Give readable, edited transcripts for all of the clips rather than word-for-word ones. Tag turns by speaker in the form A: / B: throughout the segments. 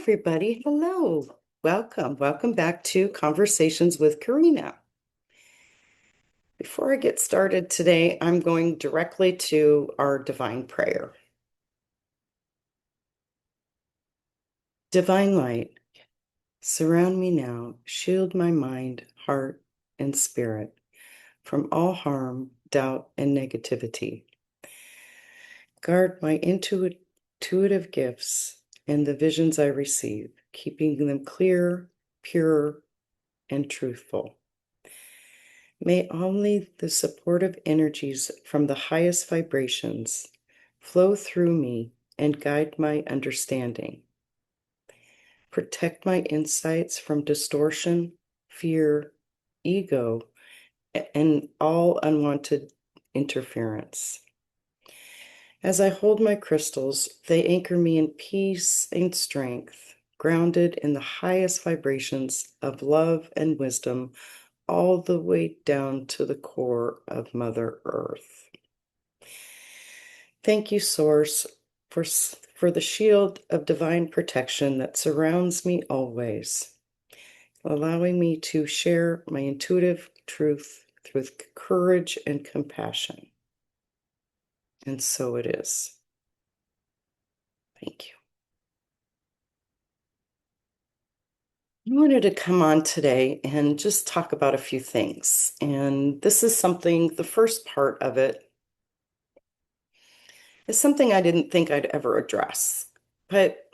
A: everybody. Hello. Welcome back to Conversations with Karina. Before I get started today, I'm going directly to our divine prayer. Divine light, surround me now, shield my mind, heart, and spirit from all harm, doubt, and negativity. Guard my intuitive gifts and the visions I receive, keeping them clear, pure, and truthful. May only the supportive energies from the highest vibrations flow through me and guide my understanding. Protect my insights from distortion, fear, ego, and all unwanted interference. As I hold my crystals, they anchor me in peace and strength, grounded in the highest vibrations of love and wisdom, all the way down to the core of Mother Earth. Thank you, Source, for the shield of divine protection that surrounds me always, allowing me to share my intuitive truth with courage and compassion. And so it is. Thank you. I wanted to come on today and just talk about a few things. And this is something, the first part of it is something I didn't think I'd ever address. But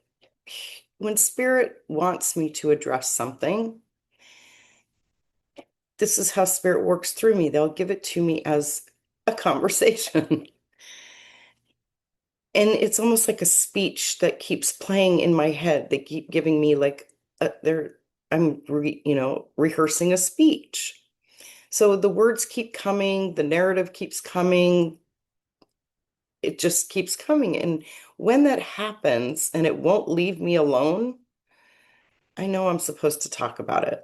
A: when Spirit wants me to address something, this is how Spirit works through me. They'll give it to me as a conversation. And it's almost like a speech that keeps playing in my head. They keep giving me like rehearsing a speech. So the words keep coming, the narrative keeps coming, it just keeps coming. And when that happens and it won't leave me alone, I know I'm supposed to talk about it.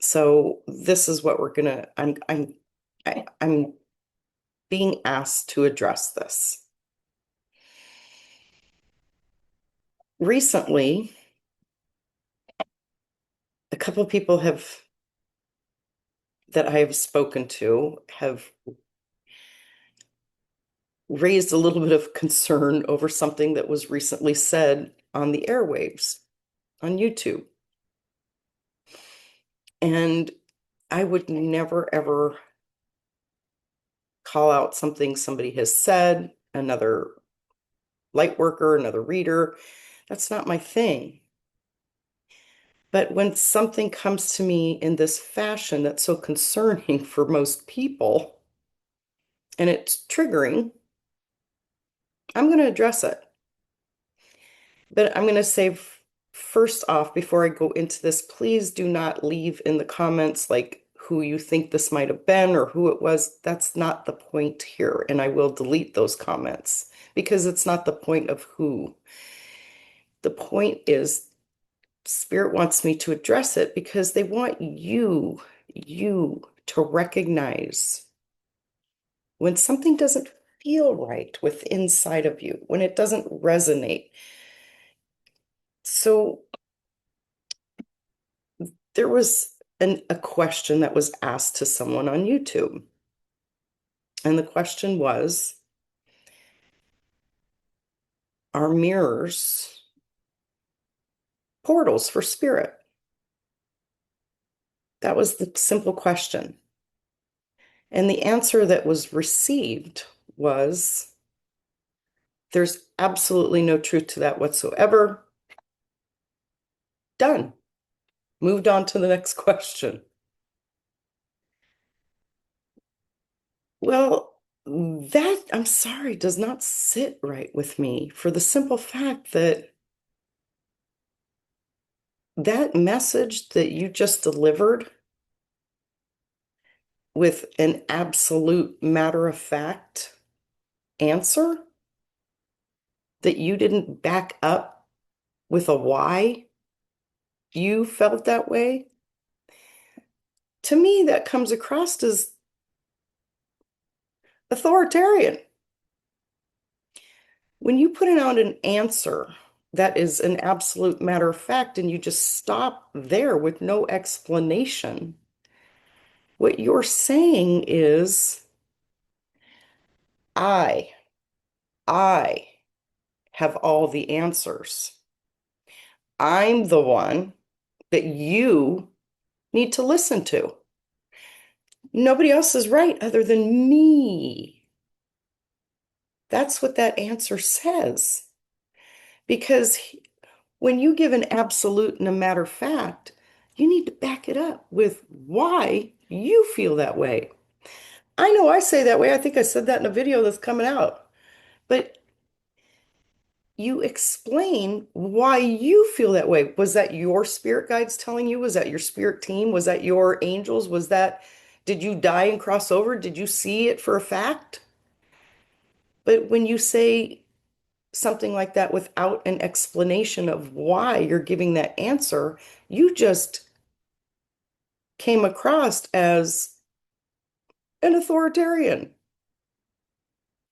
A: So this is what I'm being asked to address this. Recently, a couple of people that I have spoken to have raised a little bit of concern over something that was recently said on the airwaves on YouTube. And I would never, ever call out something somebody has said, another light worker, another reader. That's not my thing. But when something comes to me in this fashion that's so concerning for most people and it's triggering, I'm going to address it. But I'm going to say first off, before I go into this, please do not leave in the comments like who you think this might have been or who it was. That's not the point here. And I will delete those comments because it's not the point of who. The point is Spirit wants me to address it because they want you to recognize when something doesn't feel right with inside of you, when it doesn't resonate. So there was a question that was asked to someone on YouTube. And the question was, are mirrors portals for spirit? That was the simple question. And the answer that was received was, there's absolutely no truth to that whatsoever. Done. Moved on to the next question. Well, that, I'm sorry, does not sit right with me for the simple fact that that message that you just delivered with an absolute matter of fact answer that you didn't back up with a why you felt that way, to me, that comes across as authoritarian. When you put out an answer that is an absolute matter of fact, and you just stop there with no explanation. What you're saying is, I, I have all the answers. I'm the one that you need to listen to. Nobody else is right other than me. That's what that answer says. Because when you give an absolute and a matter of fact, you need to back it up with why you feel that way. I know I say that way. I think I said that in a video that's coming out. But you explain why you feel that way. Was that your spirit guides telling you? Was that your spirit team? Was that your angels? Did you die and cross over? Did you see it for a fact? But when you say something like that without an explanation of why you're giving that answer, you just came across as an authoritarian.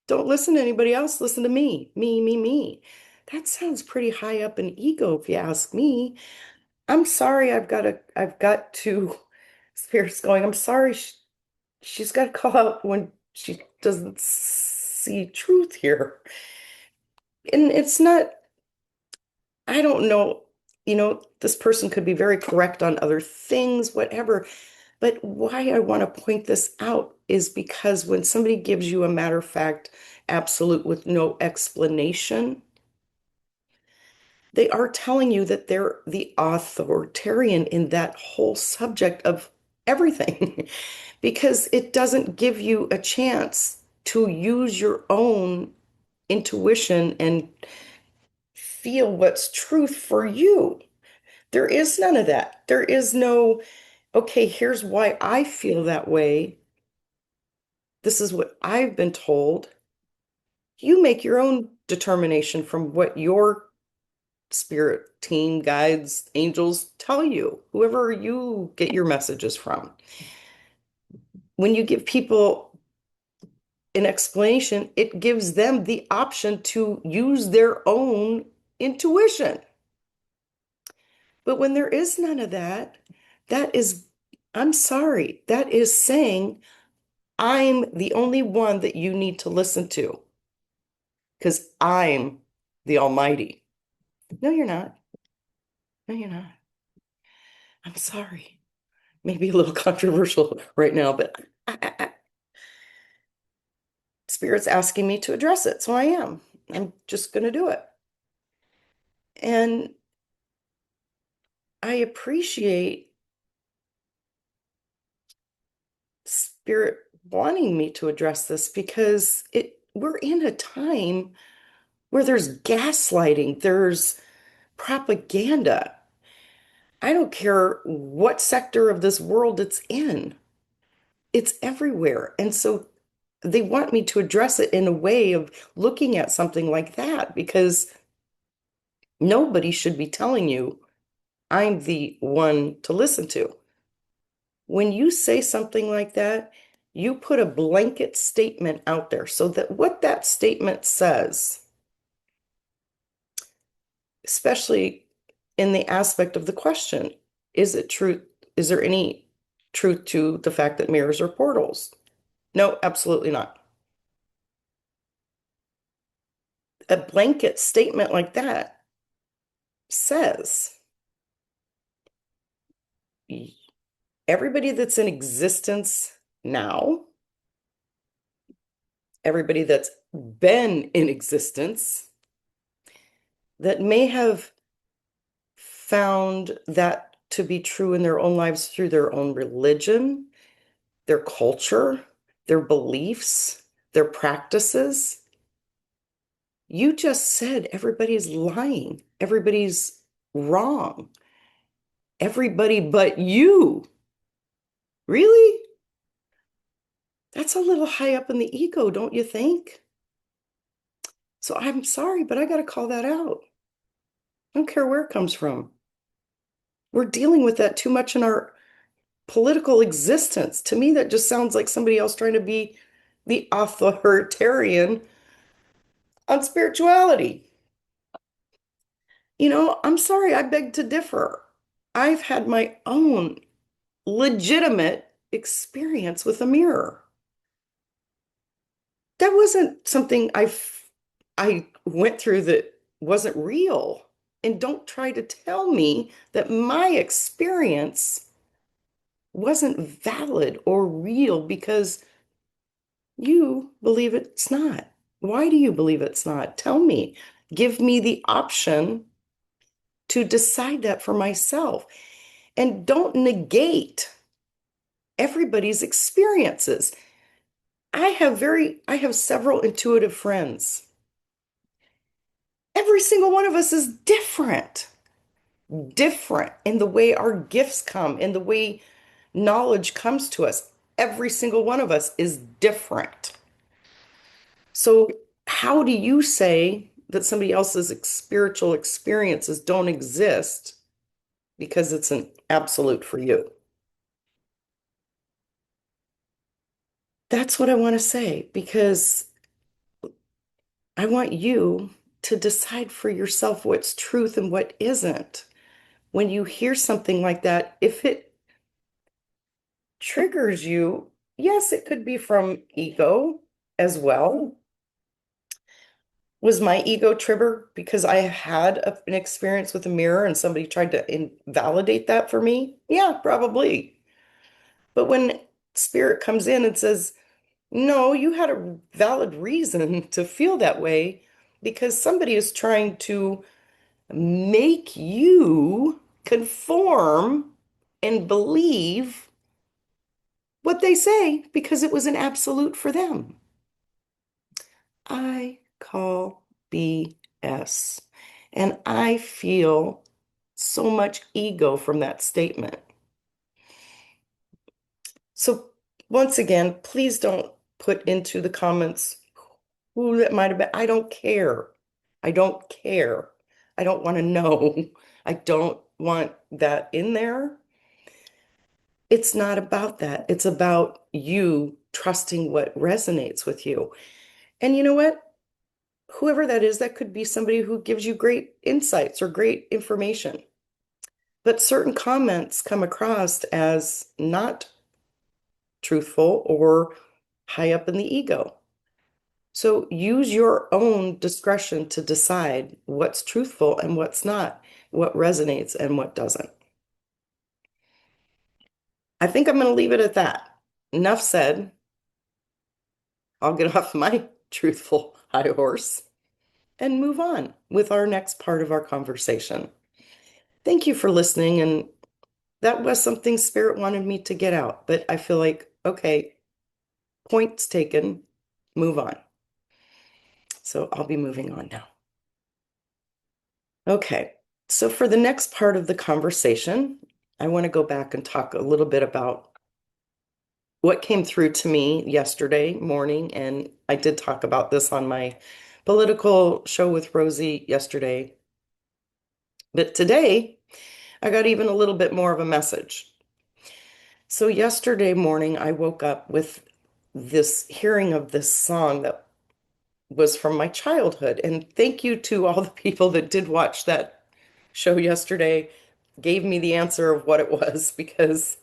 A: Don't listen to anybody else. Listen to me. Me, me, me. That sounds pretty high up in ego, if you ask me. I'm sorry, I've got to, Spirit's going, I'm sorry, she's got to call out when she doesn't see truth here. And it's not, I don't know, this person could be very correct on other things, whatever. But why I want to point this out is because when somebody gives you a matter of fact absolute with no explanation, they are telling you that they're the authoritarian in that whole subject of everything because it doesn't give you a chance to use your own intuition and feel what's truth for you. There is none of that. There is no, okay, here's why I feel that way. This is what I've been told. You make your own determination from what your spirit team, guides, angels tell you, whoever you get your messages from. When you give people an explanation, it gives them the option to use their own intuition. But when there is none of that, that is, I'm sorry, that is saying I'm the only one that you need to listen to because I'm the Almighty. No, you're not. No, you're not. I'm sorry. Maybe a little controversial right now, but Spirit's asking me to address it, so I am. I'm just going to do it. And I appreciate Spirit wanting me to address this because we're in a time where there's gaslighting, there's propaganda. I don't care what sector of this world it's in. It's everywhere. And so they want me to address it in a way of looking at something like that because nobody should be telling you I'm the one to listen to. When you say something like that, you put a blanket statement out there so that what that statement says, especially in the aspect of the question, is it true? Is there any truth to the fact that mirrors are portals? No, absolutely not. A blanket statement like that says everybody that's in existence now, everybody that's been in existence, that may have found that to be true in their own lives through their own religion, their culture, their beliefs, their practices. You just said everybody's lying, everybody's wrong, everybody but you. Really? That's a little high up in the ego, don't you think? So I'm sorry, but I got to call that out. I don't care where it comes from. We're dealing with that too much in our political existence. To me, that just sounds like somebody else trying to be the authoritarian on spirituality. I'm sorry, I beg to differ. I've had my own legitimate experience with a mirror. That wasn't something I went through that wasn't real. And don't try to tell me that my experience wasn't valid or real because you believe it's not. Why do you believe it's not? Tell me. Give me the option to decide that for myself. And don't negate everybody's experiences. I have several intuitive friends. Every single one of us is different in the way our gifts come, in the way knowledge comes to us. Every single one of us is different. So, how do you say that somebody else's spiritual experiences don't exist because it's an absolute for you? That's what I want to say because I want you to decide for yourself what's truth and what isn't. When you hear something like that, if it triggers you, yes, it could be from ego as well. Was my ego triggered because I had an experience with a mirror and somebody tried to invalidate that for me? Yeah, probably. But when spirit comes in and says, no, you had a valid reason to feel that way because somebody is trying to make you conform and believe what they say because it was an absolute for them. I call BS. And I feel so much ego from that statement. So, once again, please don't put into the comments who that might have been. I don't care. I don't care. I don't want to know. I don't want that in there. It's not about that. It's about you trusting what resonates with you. And you know what? Whoever that is, that could be somebody who gives you great insights or great information. But certain comments come across as not truthful or high up in the ego. So use your own discretion to decide what's truthful and what's not, what resonates and what doesn't. I think I'm going to leave it at that. Enough said. I'll get off my truthful high horse and move on with our next part of our conversation. Thank you for listening. And that was something Spirit wanted me to get out, but I feel like, okay, points taken, move on. So I'll be moving on now. Okay, so for the next part of the conversation, I want to go back and talk a little bit about what came through to me yesterday morning. And I did talk about this on my political show with Rosie yesterday. But today, I got even a little bit more of a message. So yesterday morning, I woke up with this hearing of this song that was from my childhood. And thank you to all the people that did watch that show yesterday, gave me the answer of what it was, because,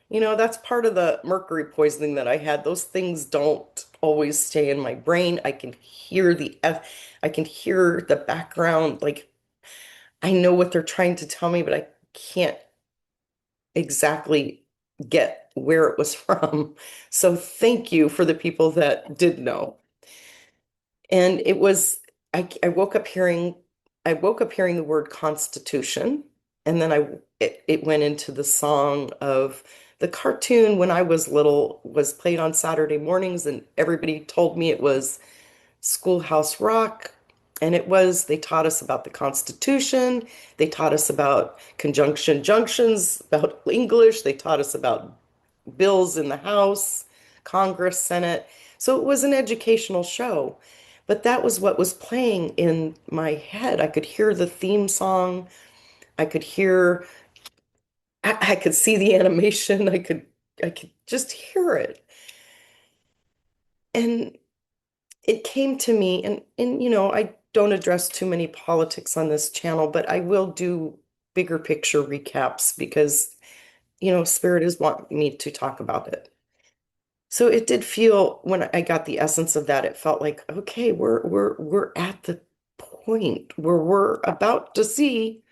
A: that's part of the mercury poisoning that I had. Those things don't always stay in my brain. I can hear the background. Like, I know what they're trying to tell me, but I can't exactly get where it was from. So thank you for the people that did know. And it was, I woke up hearing the word Constitution, and then it went into the song of the cartoon when I was little was played on Saturday mornings, and everybody told me it was Schoolhouse Rock. And they taught us about the Constitution. They taught us about conjunction junctions, about English. They taught us about bills in the House, Congress, Senate. So it was an educational show. But that was what was playing in my head. I could hear the theme song. I could hear, I could see the animation. I could just hear it. And it came to me, and I don't address too many politics on this channel, but I will do bigger picture recaps because, Spirit is wanting me to talk about it. So it did feel when I got the essence of that, it felt like, okay, we're at the point where we're about to see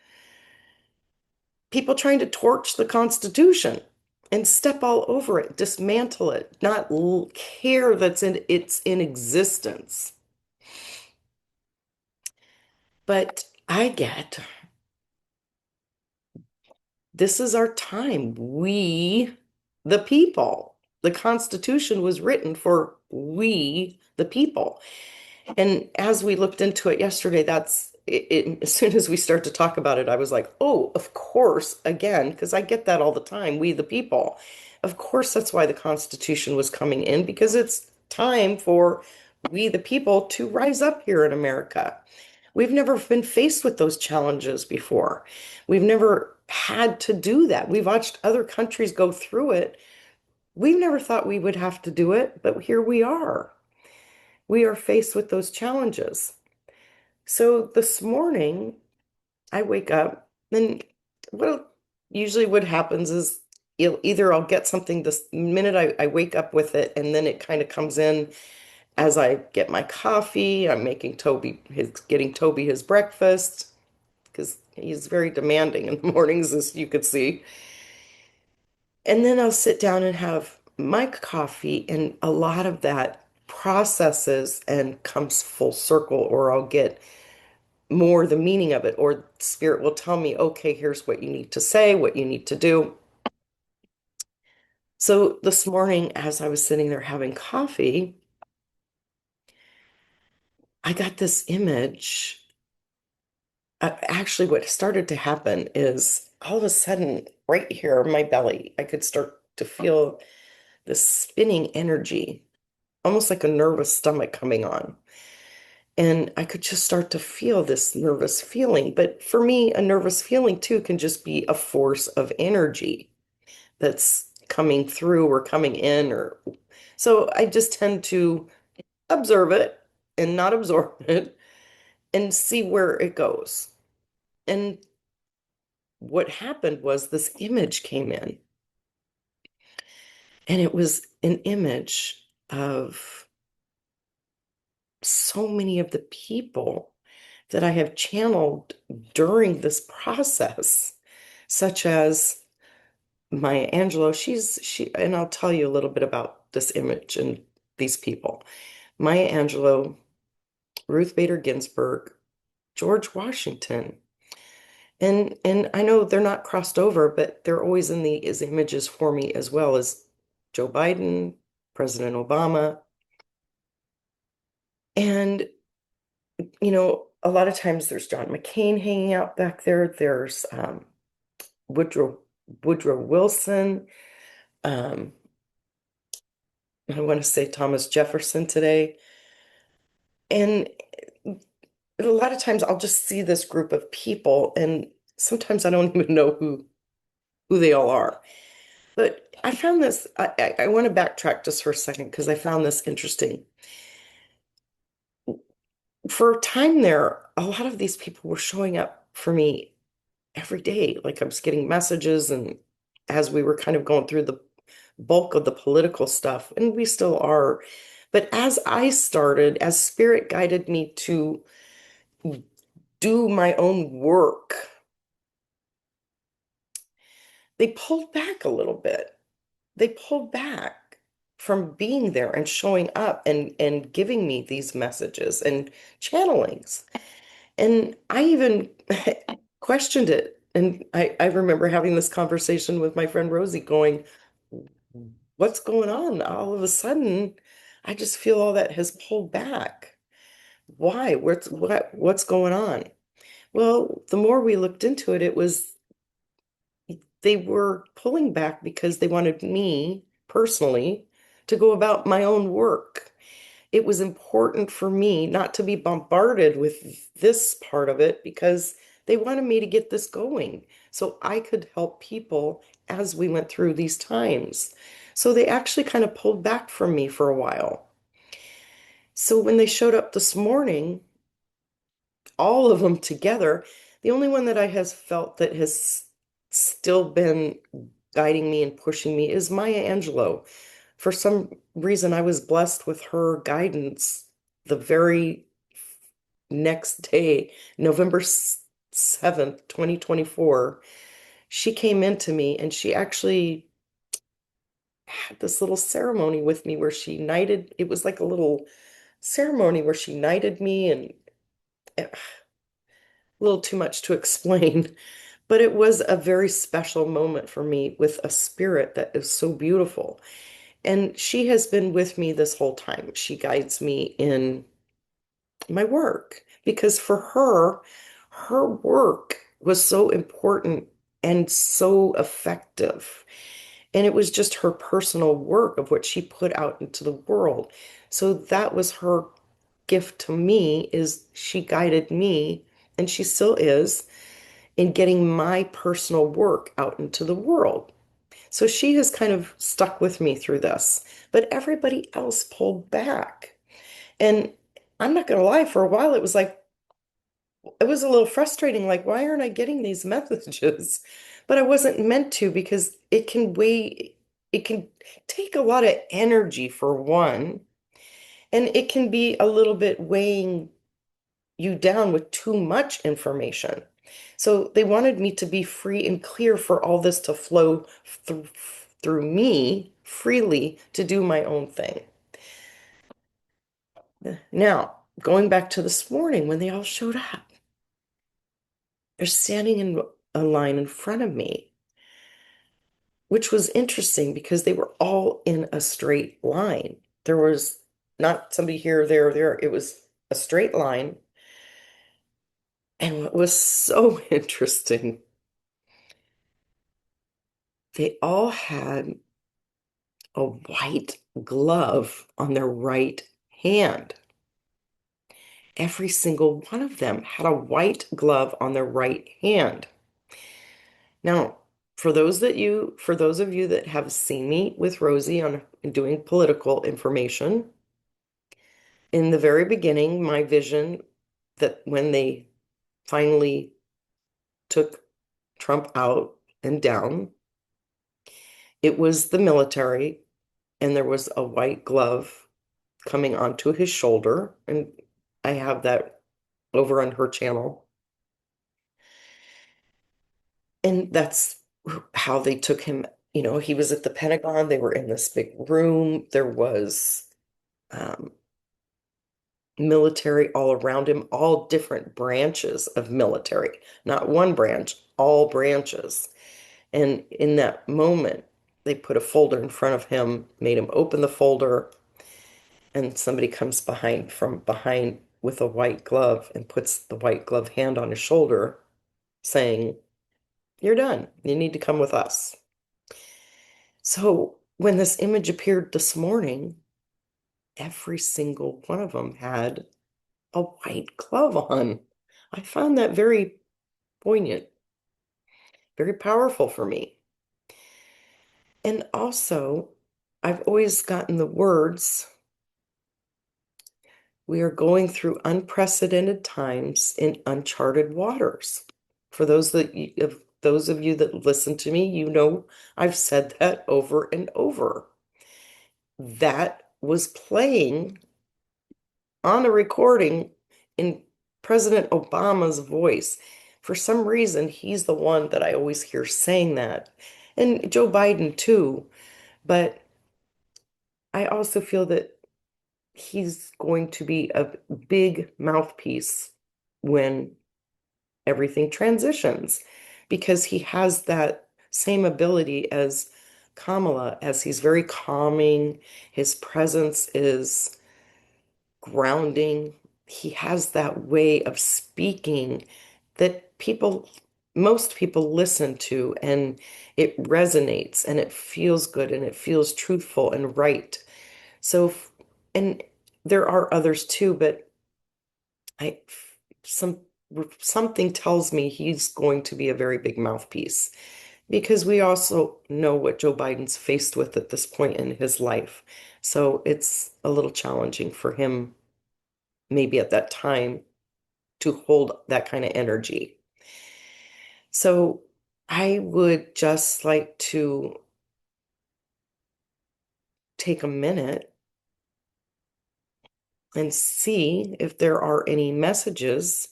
A: people trying to torch the Constitution and step all over it, dismantle it, not care that's in it's in existence. But I get this is our time. We, the people. The Constitution was written for we, the people. And as we looked into it yesterday, as soon as we start to talk about it, I was like, oh, of course, again, because I get that all the time, we the people. Of course, that's why the Constitution was coming in, because it's time for we the people to rise up here in America. We've never been faced with those challenges before. We've never had to do that. We've watched other countries go through it. We've never thought we would have to do it, but here we are. We are faced with those challenges. So this morning, I wake up and usually what happens is either I'll get something this minute I wake up with it, and then it kind of comes in as I get my coffee. I'm making getting Toby his breakfast because he's very demanding in the mornings, as you could see. And then I'll sit down and have my coffee, and a lot of that processes and comes full circle, or I'll get more the meaning of it, or spirit will tell me, okay, here's what you need to say, what you need to do. So this morning, as I was sitting there having coffee, I got this image. Actually, what started to happen is all of a sudden, right here in my belly, I could start to feel this spinning energy, almost like a nervous stomach coming on. And I could just start to feel this nervous feeling. But for me, a nervous feeling too can just be a force of energy that's coming through or coming in, or so I just tend to observe it and not absorb it and see where it goes. And what happened was this image came in, and it was an image of so many of the people that I have channeled during this process, such as Maya Angelou. And I'll tell you a little bit about this image and these people. Maya Angelou, Ruth Bader Ginsburg, George Washington. And I know they're not crossed over, but they're always in the as images for me, as well as Joe Biden, President Obama. And a lot of times there's John McCain hanging out back there. There's Woodrow Woodrow Wilson. Um, I want to say Thomas Jefferson today. And a lot of times I'll just see this group of people, and sometimes I don't even know who they all are. But I found this, I want to backtrack just for a second because I found this interesting. For a time there, a lot of these people were showing up for me every day. Like I was getting messages, and as we were kind of going through the bulk of the political stuff, and we still are. But as Spirit guided me to do my own work, they pulled back a little bit. They pulled back from being there and showing up and giving me these messages and channelings. And I even questioned it. And I remember having this conversation with my friend Rosie going, what's going on? All of a sudden, I just feel all that has pulled back. Why? What's going on? Well, the more we looked into it, it was they were pulling back because they wanted me personally to go about my own work. It was important for me not to be bombarded with this part of it because they wanted me to get this going so I could help people as we went through these times. So they actually kind of pulled back from me for a while. So when they showed up this morning, all of them together, the only one that I has felt that has still been guiding me and pushing me is Maya Angelou. For some reason, I was blessed with her guidance the very next day, November 7th, 2024. She came into me and she actually had this little ceremony with me where she knighted, it was like a little ceremony where she knighted me, and a little too much to explain, but it was a very special moment for me with a spirit that is so beautiful. And she has been with me this whole time. She guides me in my work because for her, her work was so important and so effective. And it was just her personal work of what she put out into the world. So that was her gift to me, is she guided me, and she still is, in getting my personal work out into the world. So she has kind of stuck with me through this, but everybody else pulled back. And I'm not going to lie, for a while it was like, it was a little frustrating. Like, why aren't I getting these messages? But I wasn't meant to, because it can take a lot of energy for one, and it can be a little bit weighing you down with too much information. So they wanted me to be free and clear for all this to flow through me freely to do my own thing. Now, going back to this morning when they all showed up, they're standing in a line in front of me, which was interesting because they were all in a straight line. There was not somebody here, there, there. It was a straight line. And what was so interesting, they all had a white glove on their right hand. Every single one of them had a white glove on their right hand. Now, for those of you that have seen me with Rosie on doing political information, in the very beginning, my vision that when they finally took Trump out and down, it was the military, and there was a white glove coming onto his shoulder. And I have that over on her channel. And that's how they took him. You know, he was at the Pentagon. They were in this big room. There was um, military all around him, all different branches of military, not one branch, all branches. And in that moment, they put a folder in front of him, made him open the folder, and somebody comes behind from behind with a white glove and puts the white glove hand on his shoulder, saying, "You're done. You need to come with us." So when this image appeared this morning, every single one of them had a white glove on. I found that very poignant, very powerful for me. And also, I've always gotten the words, "We are going through unprecedented times in uncharted waters." For those of you that listen to me, you know I've said that over and over. That was playing on a recording in President Obama's voice. For some reason, he's the one that I always hear saying that, and Joe Biden too. But I also feel that he's going to be a big mouthpiece when everything transitions, because he has that same ability as Kamala, as he's very calming. His presence is grounding. He has that way of speaking that most people listen to, and it resonates and it feels good and it feels truthful and right. So, and there are others too, but I, some, something tells me he's going to be a very big mouthpiece, because we also know what Joe Biden's faced with at this point in his life. So it's a little challenging for him, maybe at that time, to hold that kind of energy. So I would just like to take a minute and see if there are any messages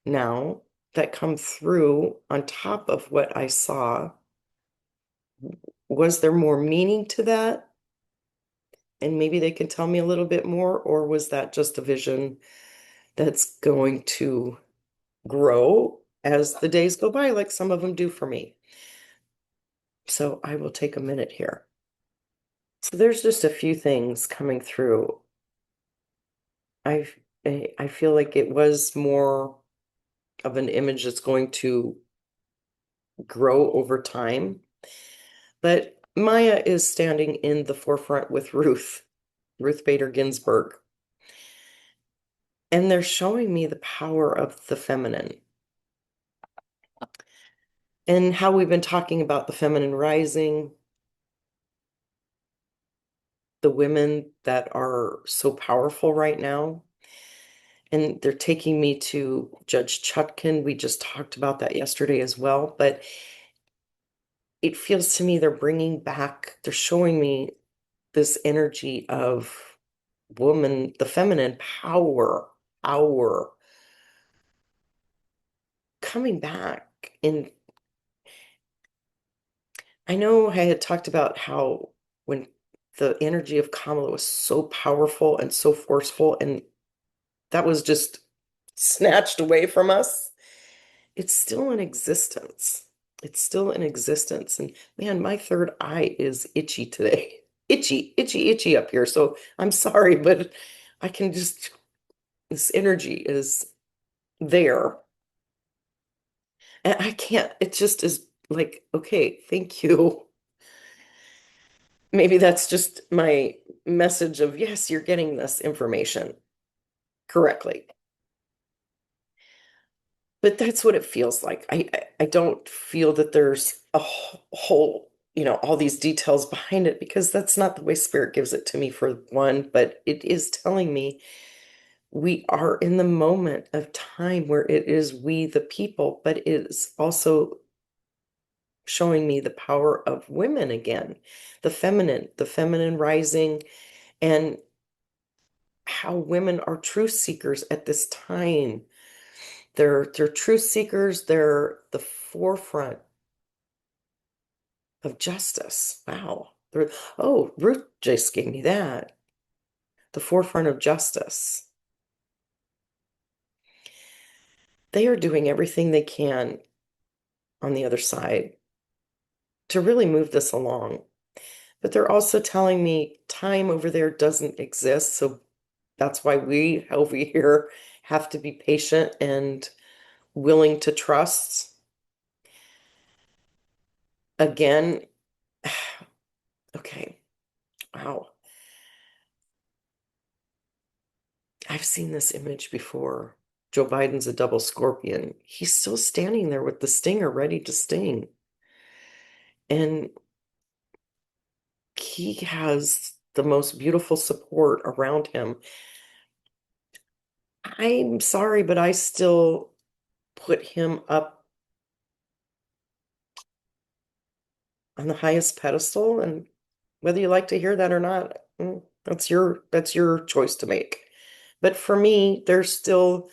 A: now that come through on top of what I saw. Was there more meaning to that? And maybe they can tell me a little bit more, or was that just a vision that's going to grow as the days go by, like some of them do for me? So I will take a minute here. So there's just a few things coming through. I I feel like it was more of an image that's going to grow over time. But Maya is standing in the forefront with Ruth Bader Ginsburg. And they're showing me the power of the feminine and how we've been talking about the feminine rising, the women that are so powerful right now. And they're taking me to Judge Chutkan. We just talked about that yesterday as well. But it feels to me they're showing me this energy of woman, the feminine power coming back. And I know I had talked about how when the energy of Kamala was so powerful and so forceful, and that was just snatched away from us, it's still in existence. It's still in existence. And man, my third eye is itchy today. Itchy up here. So I'm sorry, but I can just, this energy is there. And I can't, it just is like, okay, thank you. Maybe that's just my message of, yes, you're getting this information correctly. But that's what it feels like. I don't feel that there's a whole, all these details behind it because that's not the way Spirit gives it to me for one, but it is telling me we are in the moment of time where it is we the people, but it is also showing me the power of women again, the feminine rising, and how women are truth seekers at this time. They're truth seekers, they're the forefront of justice. Wow. Oh, Ruth just gave me that. The forefront of justice. They are doing everything they can on the other side to really move this along. But they're also telling me time over there doesn't exist. So that's why we over here have to be patient and willing to trust. Again, okay, wow. I've seen this image before. Joe Biden's a double scorpion. He's still standing there with the stinger ready to sting. And he has the most beautiful support around him. I'm sorry, but I still put him up on the highest pedestal. And whether you like to hear that or not, that's your choice to make. But for me, there's still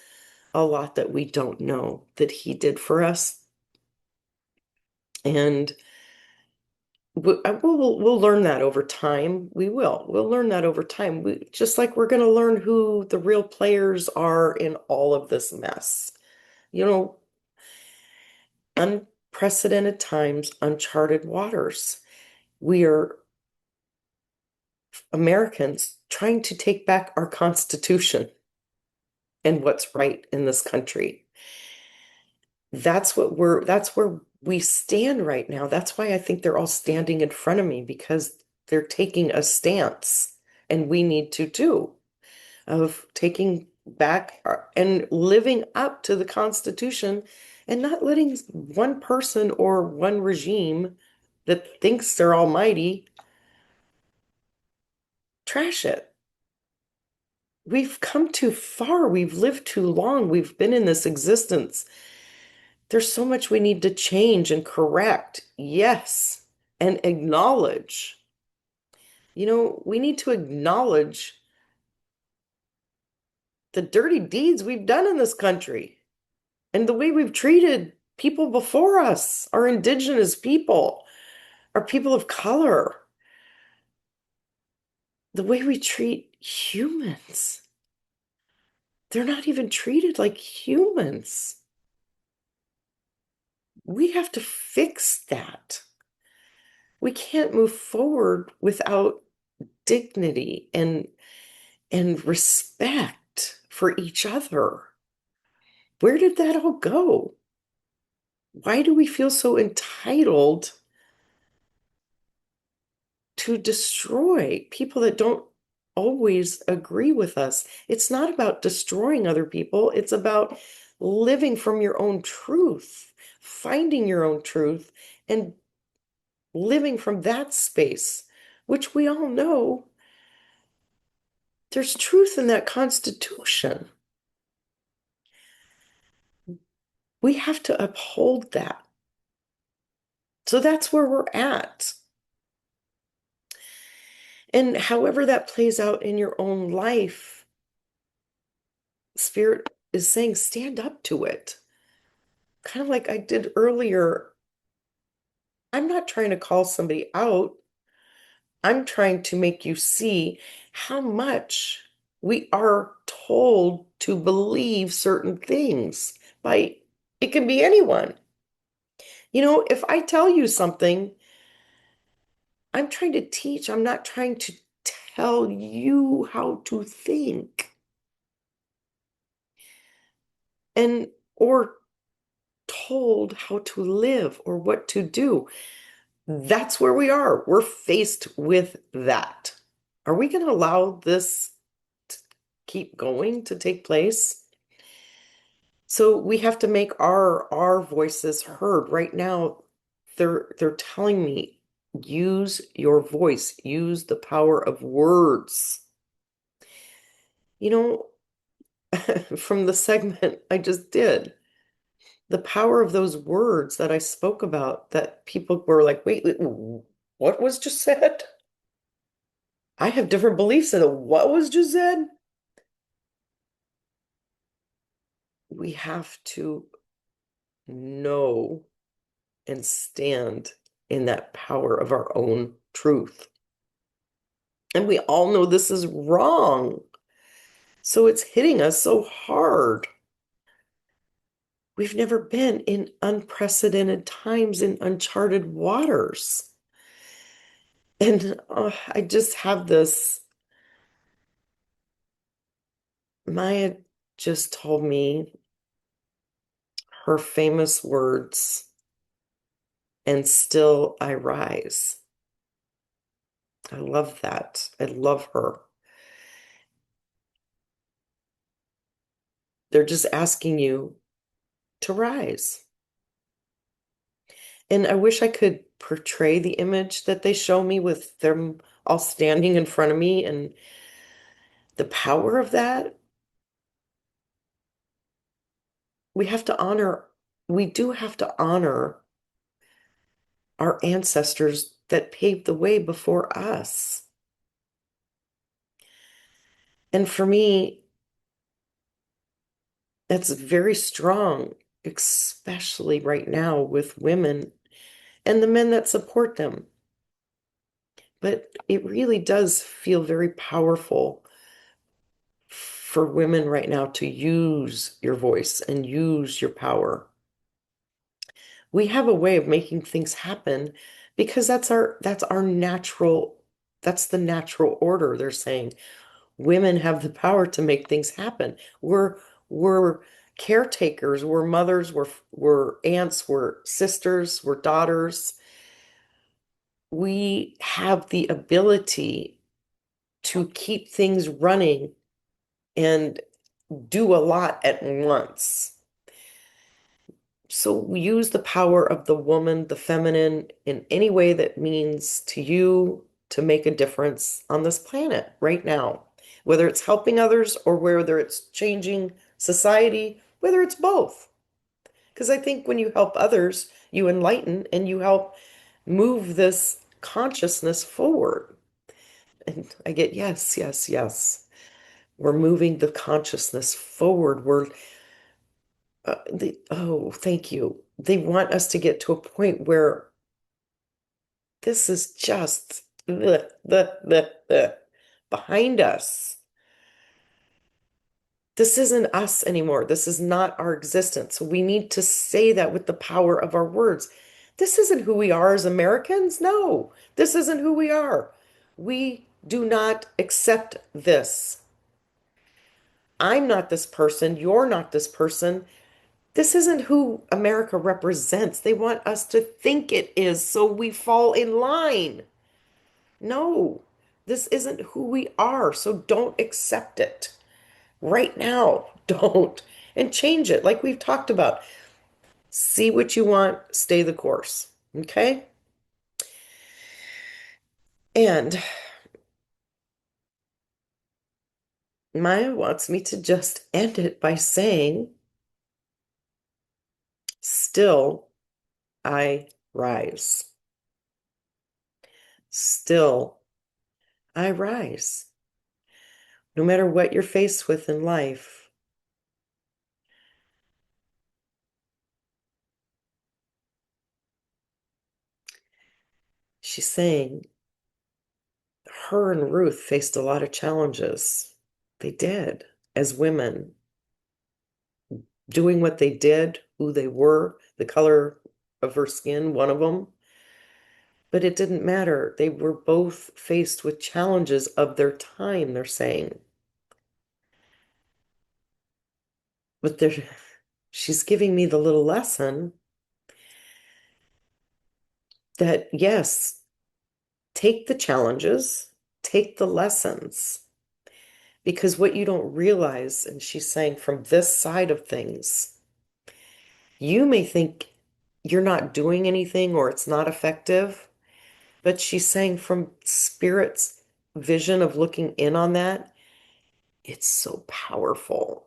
A: a lot that we don't know that he did for us. And we'll learn that over time. We'll learn that over time. Just like we're going to learn who the real players are in all of this mess. You know, unprecedented times, uncharted waters. We are Americans trying to take back our Constitution and what's right in this country. That's where we stand right now. That's why I think they're all standing in front of me because they're taking a stance, and we need to too, of taking back and living up to the Constitution and not letting one person or one regime that thinks they're almighty trash it. We've come too far. We've lived too long. We've been in this existence. There's so much we need to change and correct. Yes. And acknowledge. We need to acknowledge the dirty deeds we've done in this country and the way we've treated people before us, our indigenous people, our people of color, the way we treat humans. They're not even treated like humans. We have to fix that. We can't move forward without dignity and respect for each other. Where did that all go? Why do we feel so entitled to destroy people that don't always agree with us? It's not about destroying other people, it's about living from your own truth, finding your own truth, and living from that space, which we all know there's truth in that Constitution. We have to uphold that. So that's where we're at. And however that plays out in your own life, Spirit is saying, stand up to it. Kind of like I did earlier. I'm not trying to call somebody out. I'm trying to make you see how much we are told to believe certain things by, it can be anyone. If I tell you something, I'm trying to teach, I'm not trying to tell you how to think and or told how to live or what to do. That's where we are. We're faced with that. Are we going to allow this to keep going to take place? So we have to make our voices heard. Right now, they're telling me use your voice, use the power of words. You know, from the segment I just did, the power of those words that I spoke about that people were like, wait, what was just said? I have different beliefs in it. What was just said? We have to know and stand in that power of our own truth. And we all know this is wrong. So it's hitting us so hard. We've never been in unprecedented times in uncharted waters. And I just have this. Maya just told me her famous words, and still I rise. I love that. I love her. They're just asking you to rise. And I wish I could portray the image that they show me with them all standing in front of me and the power of that. We have to honor, we do have to honor our ancestors that paved the way before us. And for me, that's very strong, especially right now with women and the men that support them. But it really does feel very powerful for women right now to use your voice and use your power. We have a way of making things happen because that's our natural, that's the natural order. They're saying women have the power to make things happen. We're caretakers, we're mothers, we're aunts, we're sisters, we're daughters. We have the ability to keep things running and do a lot at once. So we use the power of the woman, the feminine, in any way that means to you to make a difference on this planet right now. whether it's helping others or whether it's changing society, whether it's both. Because I think when you help others, you enlighten and you help move this consciousness forward. And I get yes, yes, yes. We're moving the consciousness forward. Oh, thank you. They want us to get to a point where this is just behind us. This isn't us anymore. This is not our existence. So we need to say that with the power of our words. This isn't who we are as Americans. No, this isn't who we are. We do not accept this. I'm not this person. You're not this person. This isn't who America represents. They want us to think it is, so we fall in line. No, this isn't who we are, so don't accept it right now. Don't. And change it, like we've talked about. See what you want, stay the course. Okay? And Maya wants me to just end it by saying, still I rise. Still I rise. No matter what you're faced with in life, she's saying her and Ruth faced a lot of challenges. They did as women, doing what they did, who they were, the color of her skin, one of them. But it didn't matter. They were both faced with challenges of their time, they're saying. But she's giving me the little lesson that yes, take the challenges, take the lessons. Because what you don't realize, and she's saying from this side of things, you may think you're not doing anything or it's not effective, but she's saying from spirit's vision of looking in on that, it's so powerful.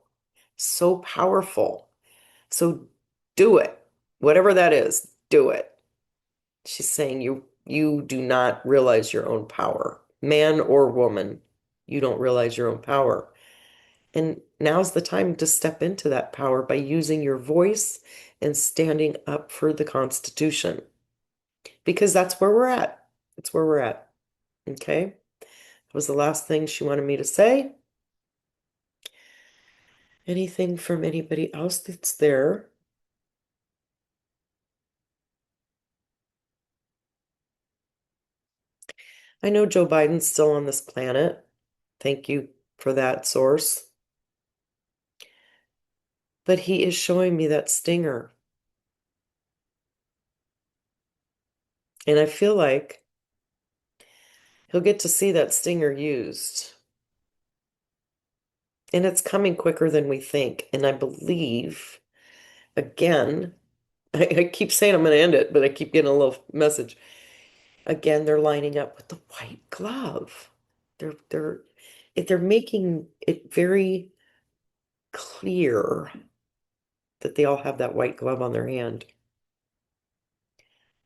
A: So powerful. So do it. Whatever that is, do it. She's saying you do not realize your own power. Man or woman, you don't realize your own power. And now's the time to step into that power by using your voice and standing up for the Constitution. Because that's where we're at. It's where we're at. Okay? That was the last thing she wanted me to say. Anything from anybody else that's there? I know Joe Biden's still on this planet. Thank you for that source. But he is showing me that stinger. And I feel like he'll get to see that stinger used. And it's coming quicker than we think. And I believe, again, I keep saying I'm going to end it, but I keep getting a little message. Again, they're lining up with the white glove. They're they're making it very clear that they all have that white glove on their hand.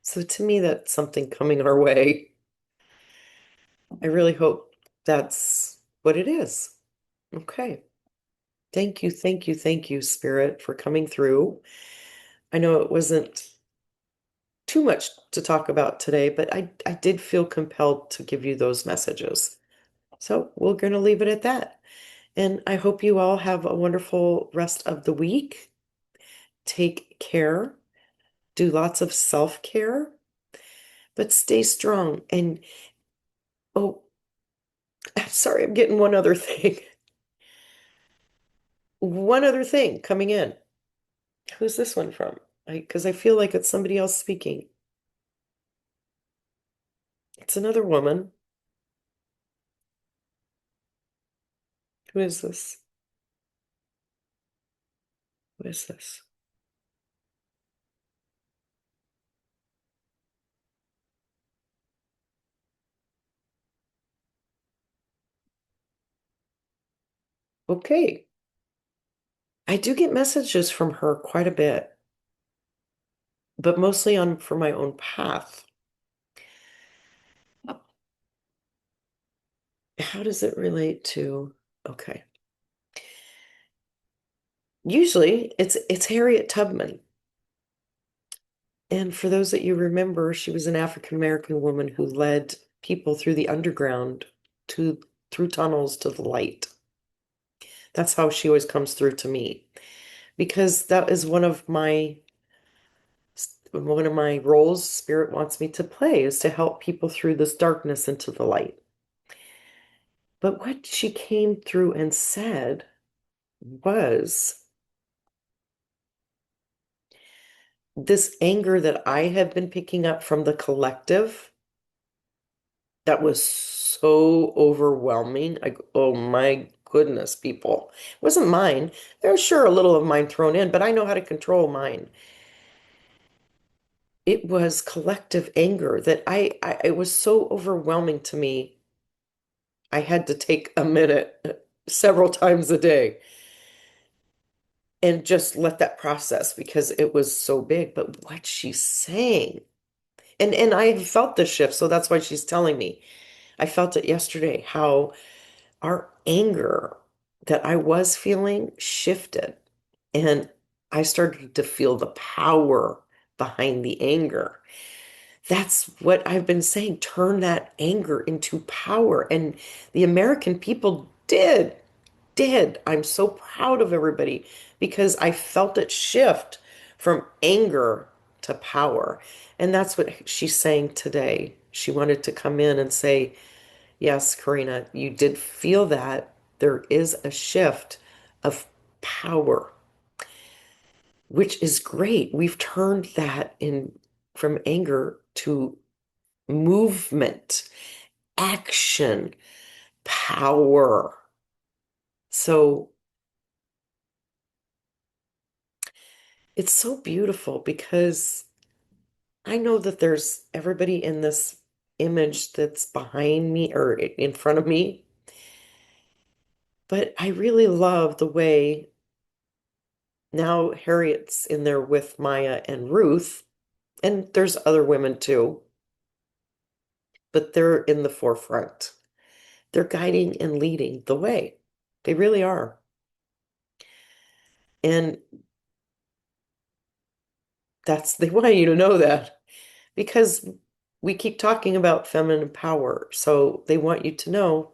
A: So to me, that's something coming our way. I really hope that's what it is. Okay. Thank you, thank you, thank you, Spirit, for coming through. I know it wasn't too much to talk about today, but I did feel compelled to give you those messages. So we're going to leave it at that. And I hope you all have a wonderful rest of the week. Take care, do lots of self-care, but stay strong. And oh, I'm sorry, I'm getting one other thing. One other thing coming in. Who's this one from? Because I feel like it's somebody else speaking. It's another woman. Who is this? Who is this? Okay. I do get messages from her quite a bit, but mostly on for my own path. How does it relate to? Okay. Usually it's Harriet Tubman. And for those that you remember, she was an African American woman who led people through the underground to through tunnels to the light. That's how she always comes through to me because that is one of my roles Spirit wants me to play is to help people through this darkness into the light. But what she came through and said was this anger that I have been picking up from the collective that was so overwhelming. Oh my goodness, people. It wasn't mine. There's sure a little of mine thrown in, but I know how to control mine. It was collective anger that it was so overwhelming to me. I had to take a minute several times a day and just let that process because it was so big. But what she's saying, and I have felt the shift, so that's why she's telling me. I felt it yesterday, how our anger that I was feeling shifted. And I started to feel the power behind the anger. That's what I've been saying. Turn that anger into power. And the American people did. I'm so proud of everybody because I felt it shift from anger to power. And that's what she's saying today. She wanted to come in and say, yes, Karina, you did feel that there is a shift of power, which is great. We've turned that in from anger to movement, action, power. So it's so beautiful because I know that there's everybody in this image that's behind me or in front of me, but I really love the way now Harriet's in there with Maya and Ruth, and there's other women too, but they're in the forefront. They're guiding and leading the way. They really are. And they want you to know that because we keep talking about feminine power. So they want you to know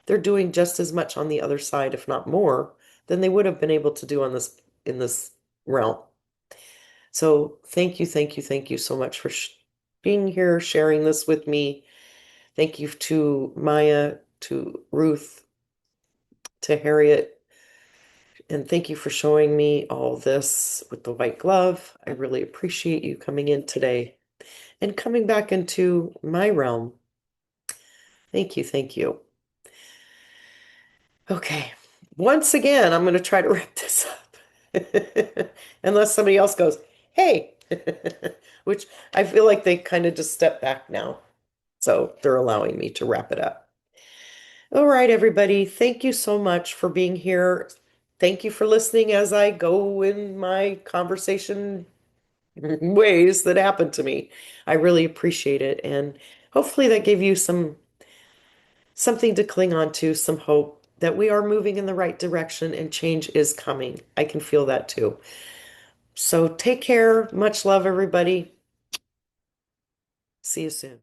A: they're doing just as much on the other side, if not more, than they would have been able to do on this in this realm. So thank you so much for being here, sharing this with me. Thank you to Maya, to Ruth, to Harriet, and thank you for showing me all this with the white glove. I really appreciate you coming in today and coming back into my realm. Thank you, thank you. Okay, once again, I'm going to try to wrap this up. Unless somebody else goes, hey, which I feel like they kind of just step back now. So they're allowing me to wrap it up. All right, everybody. Thank you so much for being here. Thank you for listening as I go in my conversation ways that happen to me. I really appreciate it. And hopefully that gave you something to cling on to, some hope that we are moving in the right direction and change is coming. I can feel that too. So take care. Much love, everybody. See you soon.